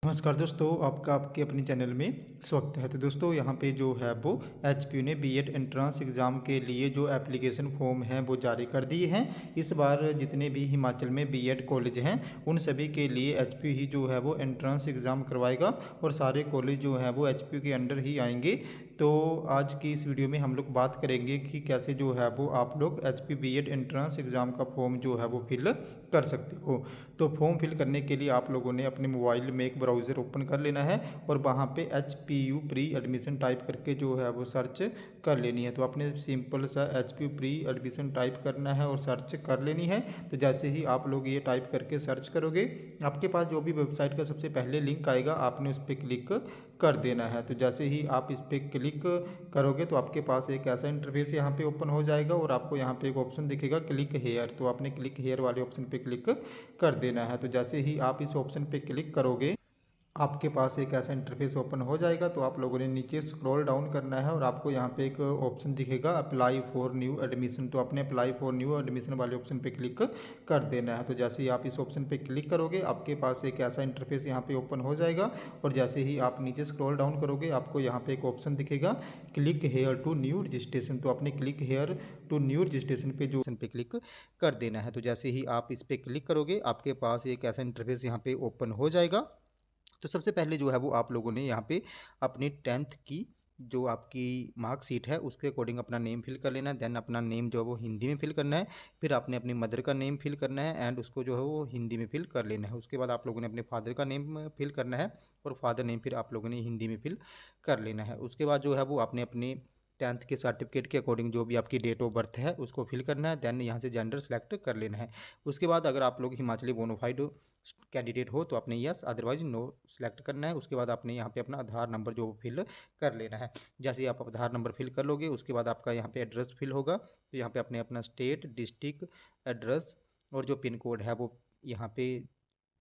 नमस्कार दोस्तों, आपका आपके अपने चैनल में स्वागत है। तो दोस्तों यहाँ पे जो है वो एचपीयू ने बीएड एंट्रेंस एग्ज़ाम के लिए जो एप्लीकेशन फॉर्म हैं वो जारी कर दिए हैं। इस बार जितने भी हिमाचल में बीएड कॉलेज हैं उन सभी के लिए एचपीयू ही जो है वो एंट्रेंस एग्ज़ाम करवाएगा और सारे कॉलेज जो है वो एचपीयू के अंडर ही आएंगे। तो आज की इस वीडियो में हम लोग बात करेंगे कि कैसे जो है वो आप लोग एचपीयू बीएड एंट्रेंस एग्ज़ाम का फॉर्म जो है वो फिल कर सकते हो। तो फॉर्म फिल करने के लिए आप लोगों ने अपने मोबाइल में एक ब्राउज़र ओपन कर लेना है और वहाँ पे H P U pre admission type करके जो है वो सर्च कर लेनी है। तो आपने सिंपल सा H P U pre admission type करना है और सर्च कर लेनी है। तो जैसे ही आप लोग ये टाइप करके सर्च करोगे, आपके पास जो भी वेबसाइट का सबसे पहले लिंक आएगा आपने उस पर क्लिक कर देना है। तो जैसे ही आप इस पर क्लिक करोगे तो आपके पास एक ऐसा इंटरफेस यहाँ पे ओपन हो जाएगा और आपको यहाँ पे एक ऑप्शन दिखेगा क्लिक हेयर। तो आपने क्लिक हेयर वाले ऑप्शन पे क्लिक कर देना है। तो जैसे ही आप इस ऑप्शन पे क्लिक करोगे, आपके पास एक ऐसा इंटरफेस ओपन हो जाएगा। तो आप लोगों ने नीचे स्क्रॉल डाउन करना है और आपको यहाँ पे एक ऑप्शन दिखेगा अप्लाई फॉर न्यू एडमिशन। तो आपने अप्लाई फॉर न्यू एडमिशन वाले ऑप्शन पे क्लिक कर देना है। तो जैसे ही आप इस ऑप्शन पे क्लिक करोगे, आपके पास एक ऐसा इंटरफेस यहाँ पे ओपन हो जाएगा और जैसे ही आप नीचे स्क्रॉल डाउन करोगे, आपको यहाँ पे एक ऑप्शन दिखेगा click here to new registration. तो आपने click here to new registration पे जो ऑप्शन पे क्लिक कर देना है। तो जैसे ही आप इस पर क्लिक करोगे, आपके पास एक ऐसा इंटरफेस यहाँ पे ओपन हो जाएगा। तो सबसे पहले जो है वो आप लोगों ने यहाँ पे अपनी 10th की जो आपकी मार्कशीट है उसके अकॉर्डिंग अपना नेम फिल कर लेना है। देन अपना नेम जो है वो हिंदी में फिल करना है। फिर आपने अपनी मदर का नेम फिल करना है एंड उसको जो है वो हिंदी में फिल कर लेना है। उसके बाद आप लोगों ने अपने फादर का नेम फिल करना है और फादर नेम फिर आप लोगों ने हिंदी में फिल कर लेना है। उसके बाद जो है वो आपने अपनी 10th के सर्टिफिकेट के अकॉर्डिंग जो भी आपकी डेट ऑफ बर्थ है उसको फिल करना है। देन यहाँ से जेंडर सेलेक्ट कर लेना है। उसके बाद अगर आप लोग हिमाचली बोनाफाइड कैंडिडेट हो तो आपने यस अदरवाइज नो सेलेक्ट करना है। उसके बाद आपने यहाँ पे अपना आधार नंबर जो फिल कर लेना है। जैसे ही आप आधार नंबर फिल कर लोगे, उसके बाद आपका यहाँ पे एड्रेस फिल होगा। तो यहाँ पे अपने अपना स्टेट डिस्ट्रिक्ट एड्रेस और जो पिन कोड है वो यहाँ पे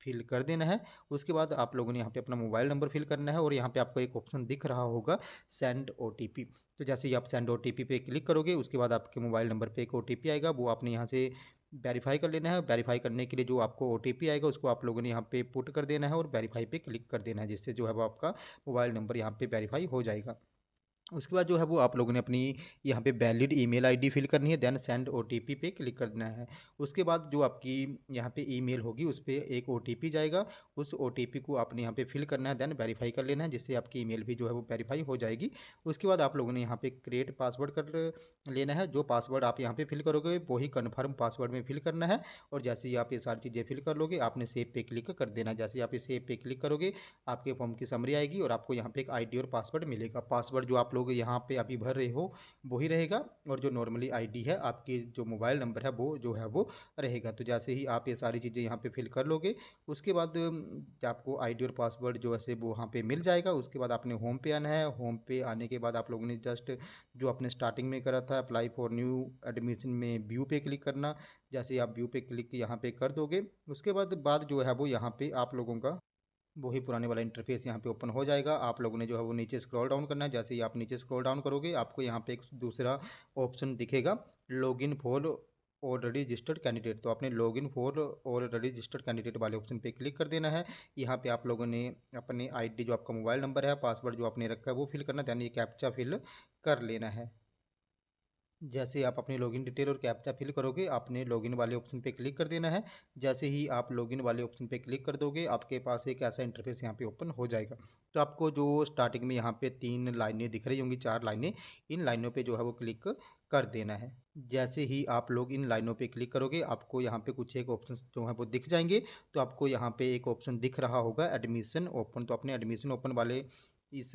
फिल कर देना है। उसके बाद आप लोगों ने यहाँ पे अपना मोबाइल नंबर फिल करना है और यहाँ पे आपको एक ऑप्शन दिख रहा होगा सेंड ओटीपी। तो जैसे ही आप सेंड ओटीपी पे क्लिक करोगे, उसके बाद आपके मोबाइल नंबर पे एक ओटीपी आएगा, वो आपने यहाँ से वेरीफाई कर लेना है। वेरीफाई करने के लिए जो आपको ओटीपी आएगा उसको आप लोगों ने यहाँ पे पुट कर देना है और वेरीफाई पे क्लिक कर देना है, जिससे जो है वो आपका मोबाइल नंबर यहाँ पे वेरीफाई हो जाएगा। उसके बाद जो है वो आप लोगों ने अपनी यहाँ पे वैलिड ईमेल आईडी फिल करनी है। देन सेंड ओटीपी पे क्लिक करना है। उसके बाद जो आपकी यहाँ पे ईमेल होगी उस पर एक ओटीपी जाएगा। उस ओटीपी को आपने यहाँ पे फिल करना है, देन वेरीफाई कर लेना है, जिससे आपकी ईमेल भी जो है वो वेरीफाई हो जाएगी। उसके बाद आप लोगों ने यहाँ पे क्रिएट पासवर्ड कर लेना है। जो पासवर्ड आप यहाँ पे फिल करोगे वही कन्फर्म पासवर्ड में फिल करना है। और जैसे ही आप ये सारी चीज़ें फिल कर लोगे, आपने सेव पे क्लिक कर देना है। जैसे ही आप इस सेव पे क्लिक करोगे, आपके फॉर्म की समरी आएगी और आपको यहाँ पे एक आईडी और पासवर्ड मिलेगा। पासवर्ड जो आप लोग यहाँ पे अभी भर रहे हो वही रहेगा और जो नॉर्मली आईडी है आपकी जो मोबाइल नंबर है वो जो है वो रहेगा। तो जैसे ही आप ये सारी चीज़ें यहाँ पे फिल कर लोगे, उसके बाद आपको आईडी और पासवर्ड जो है वो वहाँ पे मिल जाएगा। उसके बाद आपने होम पे आना है। होम पे आने के बाद आप लोगों ने जस्ट जो आपने स्टार्टिंग में करा था अप्लाई फॉर न्यू एडमिशन में व्यू पे क्लिक करना। जैसे ही आप व्यू पे क्लिक यहाँ पे कर दोगे, उसके बाद जो है वो यहाँ पे आप लोगों का वही पुराने वाला इंटरफेस यहाँ पे ओपन हो जाएगा। आप लोगों ने जो है वो नीचे स्क्रॉल डाउन करना है। जैसे ही आप नीचे स्क्रॉल डाउन करोगे, आपको यहाँ पे एक दूसरा ऑप्शन दिखेगा login for already registered candidate. तो आपने login for already registered candidate वाले ऑप्शन पे क्लिक कर देना है। यहाँ पे आप लोगों ने अपनी आईडी जो आपका मोबाइल नंबर है, पासवर्ड जो आपने रखा है वो फिल करना है, यानी ये कैप्चा फिल कर लेना है। जैसे आप अपनी लॉगिन डिटेल और कैप्चा फिल करोगे, आपने लॉगिन वाले ऑप्शन पे क्लिक कर देना है। जैसे ही आप लॉगिन वाले ऑप्शन पे क्लिक कर दोगे, आपके पास एक ऐसा इंटरफेस यहाँ पे ओपन हो जाएगा। तो आपको जो स्टार्टिंग में यहाँ पे 3 लाइनें दिख रही होंगी, 4 लाइनें, इन लाइनों पे जो है वो क्लिक कर देना है। जैसे ही आप लोग इन लाइनों पे क्लिक करोगे, आपको यहाँ पे कुछ एक ऑप्शन जो है वो दिख जाएंगे। तो आपको यहाँ पे एक ऑप्शन दिख रहा होगा एडमिशन ओपन। तो अपने एडमिशन ओपन वाले इस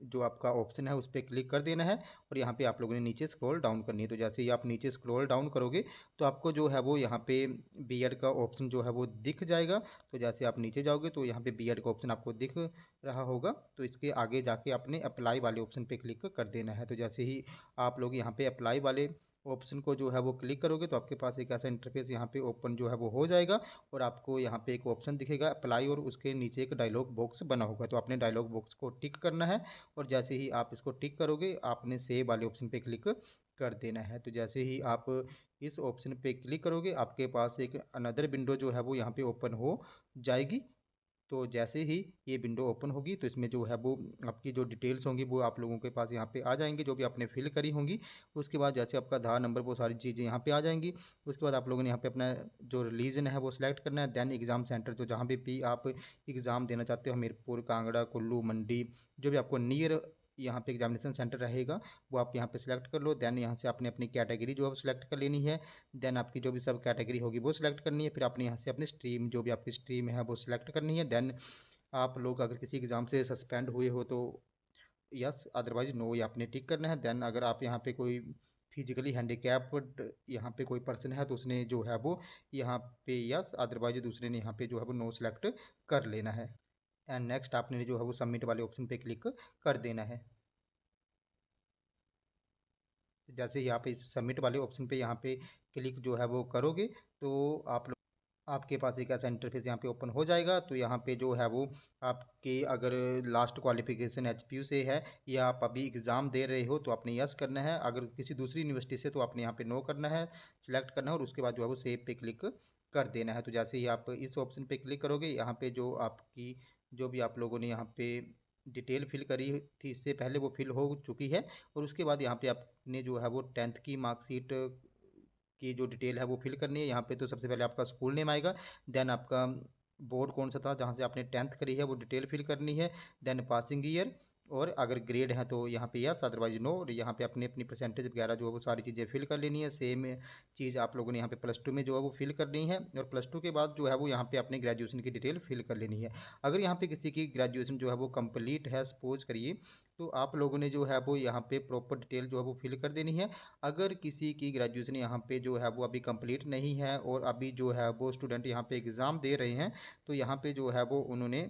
जो आपका ऑप्शन है उस पर क्लिक कर देना है और यहाँ पे आप लोगों ने नीचे स्क्रॉल डाउन करनी है। तो जैसे ही आप नीचे स्क्रॉल डाउन करोगे, तो आपको जो है वो यहाँ पे बीएड का ऑप्शन जो है वो दिख जाएगा। तो जैसे आप नीचे जाओगे तो यहाँ पे बीएड का ऑप्शन आपको दिख रहा होगा। तो इसके आगे जाके आपने अप्लाई वाले ऑप्शन पे क्लिक कर देना है। तो जैसे ही आप लोग यहाँ पे अप्लाई वाले ऑप्शन को जो है वो क्लिक करोगे, तो आपके पास एक ऐसा इंटरफेस यहाँ पे ओपन जो है वो हो जाएगा और आपको यहाँ पे एक ऑप्शन दिखेगा अप्लाई और उसके नीचे एक डायलॉग बॉक्स बना होगा। तो आपने डायलॉग बॉक्स को टिक करना है और जैसे ही आप इसको टिक करोगे, आपने सेव वाले ऑप्शन पे क्लिक कर देना है। तो जैसे ही आप इस ऑप्शन पे क्लिक करोगे, आपके पास एक अनदर विंडो जो है वो यहाँ पे ओपन हो जाएगी। तो जैसे ही ये विंडो ओपन होगी तो इसमें जो है वो आपकी जो डिटेल्स होंगी वो आप लोगों के पास यहाँ पे आ जाएंगी, जो भी आपने फिल करी होंगी। उसके बाद जैसे आपका आधार नंबर वो सारी चीज़ें यहाँ पे आ जाएंगी। उसके बाद आप लोगों ने यहाँ पे अपना जो रिलीजन है वो सिलेक्ट करना है। देन एग्ज़ाम सेंटर, तो जहाँ भी आप एग्ज़ाम देना चाहते हो, हमीरपुर, कांगड़ा, कुल्लू, मंडी, जो भी आपको नियर यहाँ पे एग्जामिनेशन सेंटर रहेगा वो आप यहाँ पे सिलेक्ट कर लो। देन यहाँ से आपने अपनी कैटेगरी जो है सिलेक्ट कर लेनी है। देन आपकी जो भी सब कैटेगरी होगी वो सिलेक्ट करनी है। फिर आपने यहाँ से अपनी स्ट्रीम, जो भी आपकी स्ट्रीम है वो सिलेक्ट करनी है। देन आप लोग अगर किसी एग्ज़ाम से सस्पेंड हुए हो तो यस, अदरवाइज नो ये आपने टिक करना है। देन अगर आप यहाँ पे कोई फिजिकली हैंडीकैप्ड यहाँ पे कोई पर्सन है तो उसने जो है वो यहाँ पे यस, अदरवाइज दूसरे ने यहाँ पे जो है वो नो सेलेक्ट कर लेना है। एंड नेक्स्ट आपने जो है वो सबमिट वाले ऑप्शन पे क्लिक कर देना है। जैसे ही आप इस सबमिट वाले ऑप्शन पे यहाँ पे क्लिक जो है वो करोगे तो आप आपके पास एक ऐसा इंटरफेस यहाँ पे ओपन हो जाएगा। तो यहाँ पे जो है वो आपके अगर लास्ट क्वालिफिकेशन एचपीयू से है या आप अभी एग्ज़ाम दे रहे हो तो आपने यस करना है। अगर किसी दूसरी यूनिवर्सिटी से तो आपने यहाँ पे नो करना है, सिलेक्ट करना है और उसके बाद जो है वो सेव पे क्लिक कर देना है। तो जैसे ही आप इस ऑप्शन पे क्लिक करोगे, यहाँ पे जो आपकी जो भी आप लोगों ने यहाँ पे डिटेल फिल करी थी इससे पहले वो फिल हो चुकी है। और उसके बाद यहाँ पे आपने जो है वो 10th की मार्कशीट की जो डिटेल है वो फिल करनी है। यहाँ पे तो सबसे पहले आपका स्कूल नेम आएगा। देन आपका बोर्ड कौन सा था जहाँ से आपने 10th करी है वो डिटेल फिल करनी है। देन पासिंग ईयर, और अगर ग्रेड है तो यहाँ पे यस, अदरवाइज नो। और यहाँ पे अपनी अपनी परसेंटेज वगैरह जो है वो सारी चीज़ें फिल कर लेनी है। सेम चीज़ आप लोगों ने यहाँ पे +2 में जो है वो फिल करनी है। और +2 के बाद जो है वो यहाँ पे अपने ग्रेजुएशन की डिटेल फिल कर लेनी है। अगर यहाँ पे किसी की ग्रेजुएशन जो है वो कंप्लीट है सपोज करिए, तो आप लोगों ने जो है वो यहाँ पे प्रॉपर डिटेल जो है वो फिल कर देनी है। अगर किसी की ग्रेजुएशन यहाँ पे जो है वो अभी कंप्लीट नहीं है और अभी जो है वो स्टूडेंट यहाँ पे एग्ज़ाम दे रहे हैं, तो यहाँ पे जो है वो उन्होंने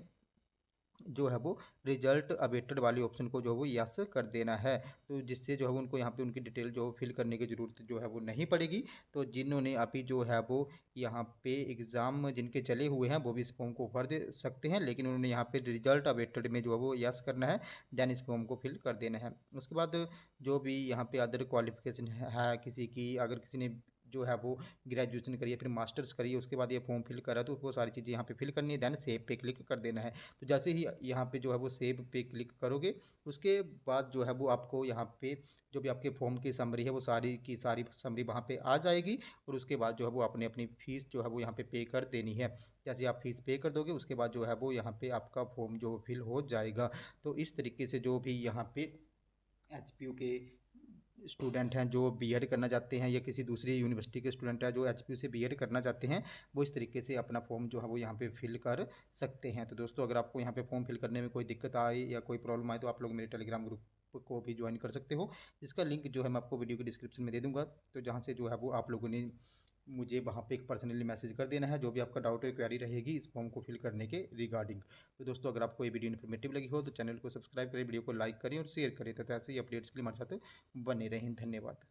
जो है वो रिजल्ट अवेटेड वाले ऑप्शन को जो है वो यस कर देना है। तो जिससे जो है उनको यहाँ पे उनकी डिटेल जो फिल करने की ज़रूरत जो है वो नहीं पड़ेगी। तो जिन्होंने अभी जो है वो यहाँ पे एग्ज़ाम जिनके चले हुए हैं वो भी इस फॉर्म को भर दे सकते हैं, लेकिन उन्होंने यहाँ पे रिजल्ट अवेटेड में जो है वो यस करना है। देन इस फॉर्म को फिल कर देना है। उसके बाद जो भी यहाँ पे अदर क्वालिफिकेशन है किसी की, अगर किसी ने जो है वो ग्रेजुएशन करिए फिर मास्टर्स करिए उसके बाद ये फॉर्म फिल करा तो वो सारी चीज़ें यहाँ पे फिल करनी है। देन सेव पे क्लिक कर देना है। तो जैसे ही यहाँ पे जो है वो सेव पे क्लिक करोगे उसके बाद जो है वो आपको यहाँ पे जो भी आपके फॉर्म की समरी है वो सारी की सारी समरी वहाँ पे आ जाएगी। और उसके बाद जो है वो अपनी अपनी फ़ीस जो है वो यहाँ पे कर देनी है। जैसे आप फीस पे कर दोगे उसके बाद जो है वो यहाँ पे आपका फॉर्म जो फिल हो जाएगा। तो इस तरीके से जो भी यहाँ पे एचपीयू के स्टूडेंट हैं जो बीएड करना चाहते हैं या किसी दूसरी यूनिवर्सिटी के स्टूडेंट हैं जो एचपीयू से बीएड करना चाहते हैं, वो इस तरीके से अपना फॉर्म जो है वो यहाँ पे फिल कर सकते हैं। तो दोस्तों अगर आपको यहाँ पे फॉर्म फिल करने में कोई दिक्कत आए या कोई प्रॉब्लम आए तो आप लोग मेरे टेलीग्राम ग्रुप को भी ज्वाइन कर सकते हो, जिसका लिंक जो है मैं आपको वीडियो के डिस्क्रिप्शन में दे दूँगा। तो जहाँ से जो है वो आप लोगों ने मुझे वहाँ पे एक पर्सनली मैसेज कर देना है जो भी आपका डाउट या क्वेरी रहेगी इस फॉर्म को फिल करने के रिगार्डिंग। तो दोस्तों अगर आपको ये वीडियो इन्फॉर्मेटिव लगी हो तो चैनल को सब्सक्राइब करें, वीडियो को लाइक करें और शेयर करें तथा ऐसे ही अपडेट्स के लिए हमारे साथ बने रहें। धन्यवाद।